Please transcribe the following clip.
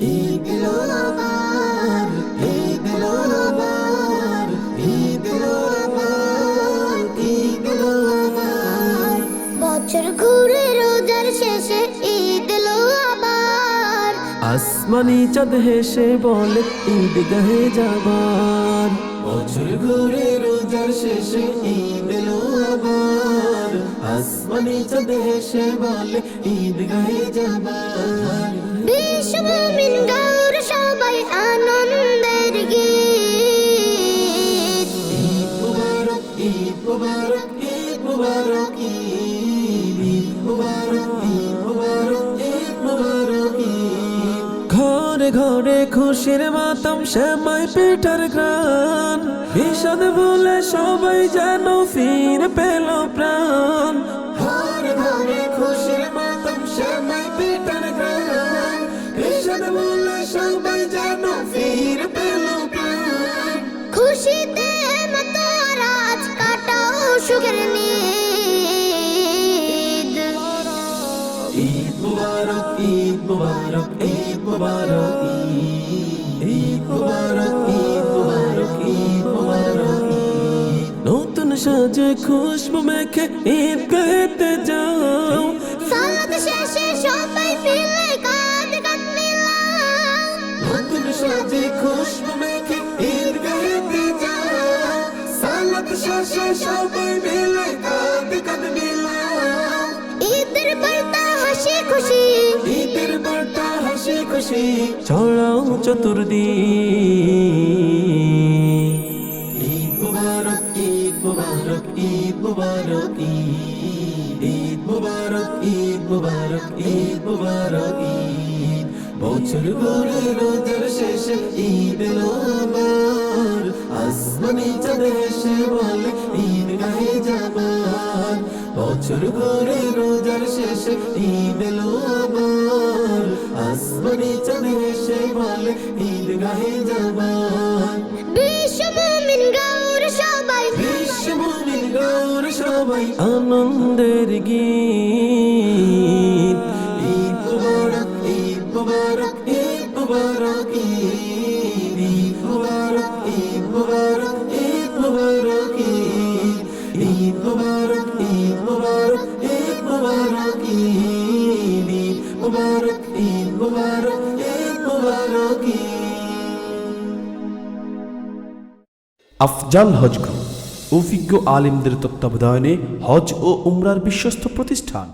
ঈদ এলো আবার, ঈদ এলো আবার, ঈদ এলো আবার, ঈদ এলো আবার। বছর ঘুরে রোজার শেষে ঈদ এলো আবার। আসমানি চাঁদ হেসে বলে ঈদগাহে যাবার। বছর ঘুরে রোজার শেষে ঈদ এলো আবার। আসমানি চাঁদ হেসে বলে ঈদগাহে যাবার। বিশ্ব মুমিন গৌর সবাই আনন্দের গীত। ঈদ মুবারক, ঈদ মুবারক, ঈদ মুবারক, ঈদ মুবারক, ঈদ মুবারক, ঈদ মুবারক, ঈদ। ঘরে ঘরে খুশির মাতম শ্যামাই পিঠার গ্রান। বিষাদ ভুলে সবাই যেন ফিরে পেল প্রাণ। ঘরে ঘরে খুশির মাতম শ্যামাই পিঠার গান। বিষাদ ভুলে সবাই যেন ফিরে পেল প্রাণ। খুশিতে মতরাজ কাটাও সুখের নিদ। ঈদ মুবারক, ঈদ মুবারক, ঈদ মুবারক, ঈদ মুবারক, ঈদ মুবারক, ঈদ মুবারক, ঈদ। নতুন সাজে খুশবু মেখে ঈদ গাইতে যাও। সালাত শেষে সবাই মিলে কাঁধে কাঁধ মিলাও। নতুন সাজে খুশবু মেখে ঈদ গাইতে যাও। সালাত শেষে সবাই মিলে কাঁধে কাঁধ মিলাও। ঈদের বার্তা হাসি খুশি, ঈদের বার্তা হাসি খুশি ছড়াও চতুর্দিক। ঈদ মুবারক, ঈদ মুবারক, ঈদ মুবারক, ঈদ মুবারক, ঈদ মুবারক, ঈদ মুবারক, ঈদ। বছর ঘুরে রোজার শেষে ঈদ এলো আবার। আসমানি চাঁদ হেসে বলে ঈদগাহে যাবার। বছর ঘুরে রোজার শেষে ঈদ এলো আবার। আসমানি চাঁদ হেসে বলে ঈদগাহে যাবার। বিশ্ব মুমিন গৌর সবাই বিশ্ব মুমিন গৌর সবাই আনন্দের গীত। ঈদ মুবারক, ঈদ মুবারক, ঈদ মুবারক, ঈদ মুবারক, ঈদ মুবারক, ঈদ মুবারক, ঈদ মুবারক, ঈদ মুবারক, ঈদ মুবারক, ঈদ মুবারক, ঈদ মুবারক, ঈদ মুবারক, আফজাল হজ গ্রুপ অভিজ্ঞ আলিমদের তত্ত্বাবধানে হজ ও উমরার বিশ্বস্ত প্রতিষ্ঠান।